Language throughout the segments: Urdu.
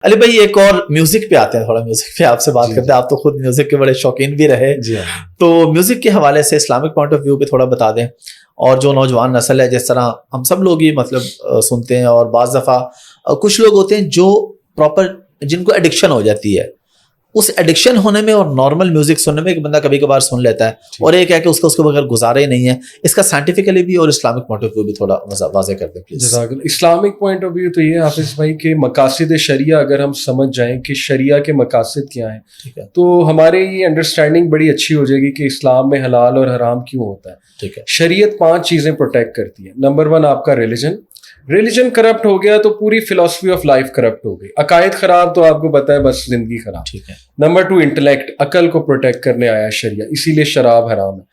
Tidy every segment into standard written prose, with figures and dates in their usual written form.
علی بھائی ایک اور میوزک پہ آتے ہیں, تھوڑا میوزک پہ آپ سے بات کرتے ہیں. آپ تو خود میوزک کے بڑے شوقین بھی رہے, تو میوزک کے حوالے سے اسلامک پوائنٹ آف ویو پہ تھوڑا بتا دیں. اور جو نوجوان نسل ہے, جس طرح ہم سب لوگ ہی مطلب سنتے ہیں, اور بعض دفعہ کچھ لوگ ہوتے ہیں جو پراپر جن کو ایڈکشن ہو جاتی ہے, اس ایڈکشن ہونے میں اور نارمل میوزک سننے میں ایک بندہ کبھی کبھار سن لیتا ہے, اور ایک ہے کہ اس کو بغیر گزارا ہی نہیں ہے. اس کا سائنٹیفکلی بھی اور اسلامک پوائنٹ آف ویو بھی تھوڑا واضح کر دیں please. Islamic point of view تو یہ حافظ بھائی کہ مقاصد شریعہ اگر ہم سمجھ جائیں کہ شریعہ کے مقاصد کیا ہیں, تو ہمارے یہ انڈرسٹینڈنگ بڑی اچھی ہو جائے گی کہ اسلام میں حلال اور حرام کیوں ہوتا ہے. ٹھیک ہے, شریعت 5 چیزیں پروٹیکٹ کرتی ہے. نمبر 1 آپ کا ریلیجن کرپٹ ہو گیا تو پوری فلاسفی آف لائف کرپٹ ہو گئی. عقائد خراب تو آپ کو پتا ہے بس زندگی خراب. ٹھیک ہے. نمبر 2 انٹلیکٹ, عقل کو پروٹیکٹ کرنے آیا شریعہ, اسی لیے شراب حرام ہے.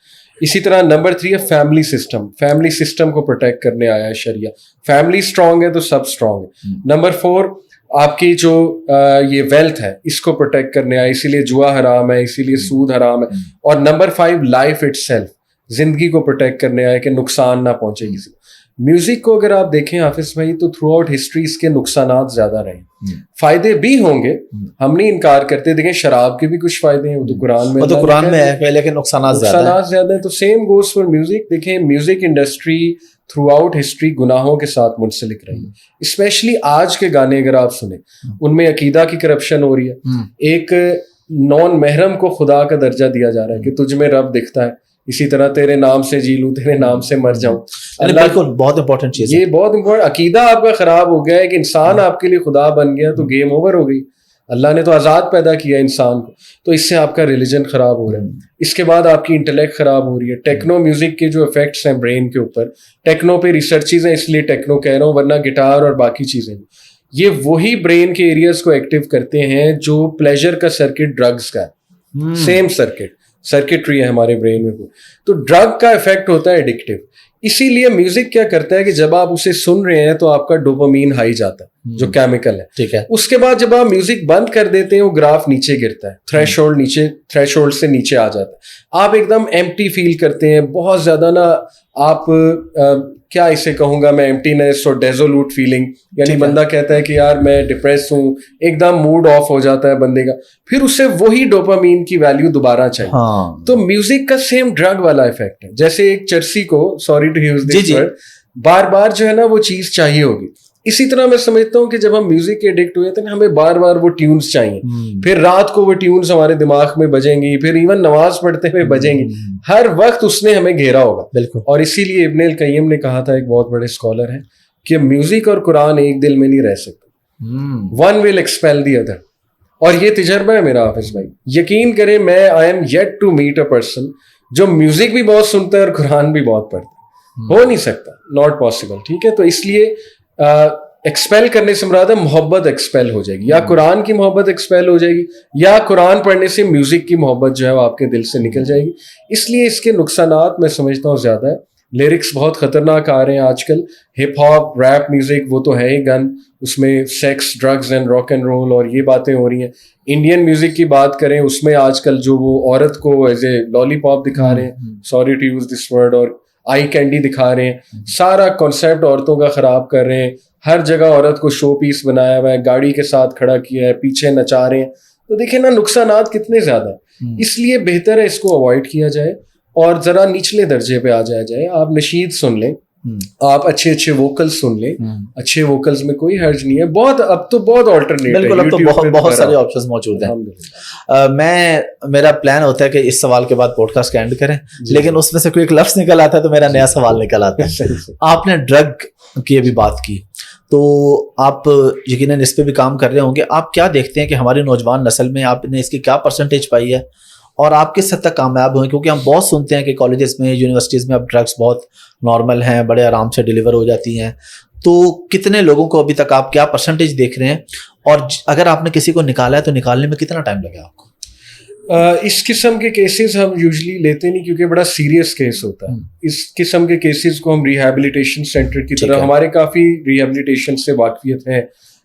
اسی طرح نمبر 3 ہے فیملی سسٹم کو پروٹیکٹ کرنے آیا ہے شریعہ. فیملی اسٹرانگ ہے تو سب اسٹرانگ ہے. نمبر 4 آپ کی جو یہ ویلتھ ہے اس کو پروٹیکٹ کرنے آیا, اسی لیے جوا حرام ہے, اسی لیے سود حرام ہے. اور نمبر 5 لائف اٹ سیلف, زندگی کو پروٹیکٹ کرنے آیا کہ نقصان نہ پہنچے کسی کو. میوزک کو اگر آپ دیکھیں حافظ بھائی تو تھرو آؤٹ ہسٹری اس کے نقصانات زیادہ رہے, فائدے بھی ہوں گے, ہم نہیں انکار کرتے. دیکھیں شراب کے بھی کچھ فائدے ہیں, وہ تو قرآن میں ہے, لیکن نقصانات زیادہ ہیں. تو سیم گوز فار میوزک. دیکھیں music industry through out history گناہوں کے ساتھ منسلک رہی ہے. اسپیشلی آج کے گانے اگر آپ سنیں, ان میں عقیدہ کی کرپشن ہو رہی ہے. ایک نان محرم کو خدا کا درجہ دیا جا رہا ہے کہ تجھ میں رب دکھتا ہے, اسی طرح تیرے نام سے جی لوں, تیرے نام سے مر جاؤں. بالکل بہت امپورٹنٹ چیز ہے, یہ بہت امپورٹنٹ. عقیدہ آپ کا خراب ہو گیا ہے کہ انسان آپ کے لیے خدا بن گیا تو گیم اوور ہو گئی. اللہ نے تو آزاد پیدا کیا انسان کو, تو اس سے آپ کا ریلیجن خراب ہو رہا ہے. اس کے بعد آپ کی انٹلیکٹ خراب ہو رہی ہے. ٹیکنو میوزک کے جو افیکٹس ہیں برین کے اوپر, ٹیکنو پہ ریسرچز ہیں اس لیے ٹیکنو کہہ رہا ہوں, ورنہ گٹار اور باقی چیزیں یہ وہی برین کے ایریاز کو ایکٹیو کرتے ہیں جو پلیجر کا سرکٹ ڈرگز کا ہے. سیم سرکٹری ہے ہمارے برین میں. تو ڈرگ کا افیکٹ ہوتا ہے ایڈکٹیو. اسی لیے میوزک کیا کرتا ہے کہ جب آپ اسے سن رہے ہیں تو آپ کا ڈوپامین ہائی جاتا ہے جو کیمیکل ہے. ٹھیک ہے. اس کے بعد جب آپ میوزک بند کر دیتے ہیں وہ گراف نیچے گرتا ہے, تھریش ہولڈ سے نیچے آ جاتا ہے. آپ ایک دم ایمٹی فیل کرتے ہیں, بہت زیادہ نا آپ کیا اسے کہوں گا میں, ایمٹینس اور ڈیزولوٹ فیلنگ, یعنی بندہ کہتا ہے کہ یار میں ڈپریس ہوں, ایک دم موڈ آف ہو جاتا ہے بندے کا, پھر اسے وہی ڈوپامین کی ویلیو دوبارہ چاہیے. تو میوزک کا سیم ڈرگ والا افیکٹ ہے. جیسے ایک چرسی کو, sorry to use this word, بار بار جو ہے نا وہ چیز چاہیے ہوگی. اسی طرح میں سمجھتا ہوں کہ جب ہم میوزک کے ایڈکٹ ہوئے تو ہمیں بار بار وہ ٹیونز چاہیے, پھر رات کو وہ ٹیونز ہمارے دماغ میں بجیں گی, پھر ایون نماز پڑھتے ہوئے بجیں گی, ہر وقت اس نے ہمیں گھیرا ہوگا. بالکل. اور اسی لیے ابن القیم نے کہا تھا, ایک بہت بڑے اسکالر ہیں, کہ میوزک اور قرآن ایک دل میں نہیں رہ سکتے, one will expel the other. اور یہ تجربہ ہے میرا حافظ بھائی, یقین کریں میں I am yet to meet a person جو میوزک بھی بہت سنتا ہے اور قرآن بھی بہت پڑھتا ہے. ہو نہیں سکتا, ناٹ پاسبل. ٹھیک ہے, تو اس لیے ایکسپیل کرنے سے مراد ہے محبت ایکسپیل ہو جائے گی, یا قرآن کی محبت ایکسپیل ہو جائے گی, یا قرآن پڑھنے سے میوزک کی محبت جو ہے وہ آپ کے دل سے نکل جائے گی. اس لیے اس کے نقصانات میں سمجھتا ہوں زیادہ ہے. لیرکس بہت خطرناک آ رہے ہیں آج کل, ہپ ہاپ ریپ میوزک وہ تو ہے ہی گن, اس میں sex drugs and rock and roll اور یہ باتیں ہو رہی ہیں. انڈین میوزک کی بات کریں, اس میں آج کل جو وہ عورت کو ایز اے لالی پاپ دکھا رہے ہیں, sorry to use this word, اور آئی کینڈی دکھا رہے ہیں, سارا کانسیپٹ عورتوں کا خراب کر رہے ہیں. ہر جگہ عورت کو شو پیس بنایا ہوا ہے, گاڑی کے ساتھ کھڑا کیا ہے, پیچھے نچا رہے ہیں. تو دیکھیں نا نقصانات کتنے زیادہ ہیں. اس لیے بہتر ہے اس کو اوائڈ کیا جائے اور ذرا نچلے درجے پہ آ جایا جائے. آپ نشید سن لیں, آپ اچھے ووکلز سن لیں, اچھے ووکلز میں کوئی حرج نہیں ہے. بہت اب تو بہت آلٹرنیٹ, بالکل اب تو بہت سارے آپشنز موجود ہیں. میرا پلان ہوتا ہے کہ اس سوال کے بعد پوڈ کاسٹ کا اینڈ کریں, لیکن اس میں سے کوئی ایک لفظ نکل آتا ہے تو میرا نیا سوال نکل آتا ہے. آپ نے ڈرگ کی ابھی بات کی, تو آپ یقیناً اس پہ بھی کام کر رہے ہوں گے. آپ کیا دیکھتے ہیں کہ ہماری نوجوان نسل میں آپ نے اس کی کیا پرسنٹیج پائی ہے, اور آپ کس حد تک کامیاب ہوئے؟ کیونکہ ہم بہت سنتے ہیں کہ کالجز میں, یونیورسٹیز میں اب ڈرگس بہت نارمل ہیں, بڑے آرام سے ڈیلیور ہو جاتی ہیں. تو کتنے لوگوں کو ابھی تک آپ کیا پرسنٹیج دیکھ رہے ہیں, اور اگر آپ نے کسی کو نکالا ہے تو نکالنے میں کتنا ٹائم لگا آپ کو؟ اس قسم کے کیسز ہم یوزلی لیتے نہیں کیونکہ بڑا سیریس کیس ہوتا ہے. اس قسم کے کیسز کو ہم ریہیبلیٹیشن سینٹر کی طرف, ہمارے کافی ریہیبلیٹیشن سے واقفیت ہے,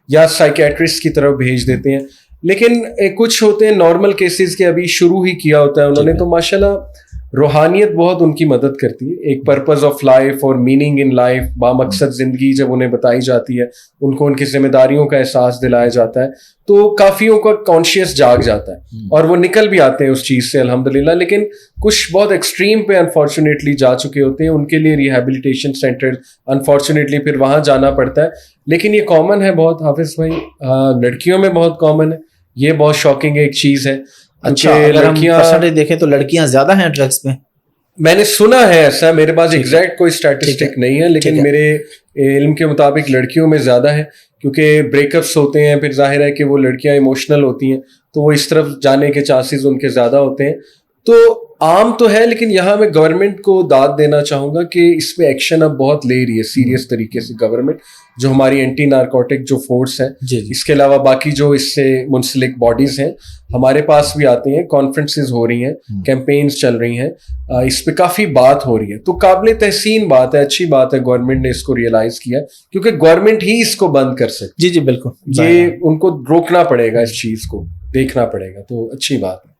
یا سائیکیٹرسٹ کی طرف بھیج دیتے ہیں. لیکن کچھ ہوتے ہیں نارمل کیسز کے, ابھی شروع ہی کیا ہوتا ہے انہوں نے, تو ماشاءاللہ روحانیت بہت ان کی مدد کرتی ہے. ایک پرپز آف لائف اور میننگ ان لائف, بامقصد زندگی جب انہیں بتائی جاتی ہے, ان کو ان کی ذمہ داریوں کا احساس دلایا جاتا ہے, تو کافیوں کا کانشیس جاگ جاتا ہے اور وہ نکل بھی آتے ہیں اس چیز سے الحمدللہ. لیکن کچھ بہت ایکسٹریم پہ انفارچونیٹلی جا چکے ہوتے ہیں, ان کے لیے ریہیبلیٹیشن سینٹر انفارچونیٹلی پھر وہاں جانا پڑتا ہے. لیکن یہ کامن ہے بہت حافظ بھائی, لڑکیوں میں بہت کامن ہے. یہ بہت شاکنگ ایک چیز ہے. اچھا, اگر ہم پرسنٹیج دیکھیں تو لڑکیاں زیادہ ہیں ڈرگس میں؟ میں نے سنا ہے ایسا, میرے پاس ایگزیکٹ کوئی اسٹیٹسٹک نہیں ہے, لیکن میرے علم کے مطابق لڑکیوں میں زیادہ ہے, کیونکہ بریک اپس ہوتے ہیں, پھر ظاہر ہے کہ وہ لڑکیاں ایموشنل ہوتی ہیں, تو وہ اس طرف جانے کے چانسز ان کے زیادہ ہوتے ہیں. تو عام تو ہے, لیکن یہاں میں گورنمنٹ کو داد دینا چاہوں گا کہ اس پہ ایکشن اب بہت لے رہی ہے سیریس طریقے سے گورنمنٹ, جو ہماری اینٹی نارکوٹک جو فورس ہے. اس کے علاوہ باقی جو اس سے منسلک باڈیز ہیں ہمارے پاس بھی آتے ہیں, کانفرنسز ہو رہی ہیں, کیمپینز چل رہی ہیں, اس پہ کافی بات ہو رہی ہے. تو قابل تحسین بات ہے, اچھی بات ہے گورنمنٹ نے اس کو ریئلائز کیا, کیونکہ گورنمنٹ ہی اس کو بند کر سکتی. جی بالکل, یہ ان کو روکنا پڑے گا, اس چیز کو دیکھنا پڑے گا, تو اچھی بات ہے.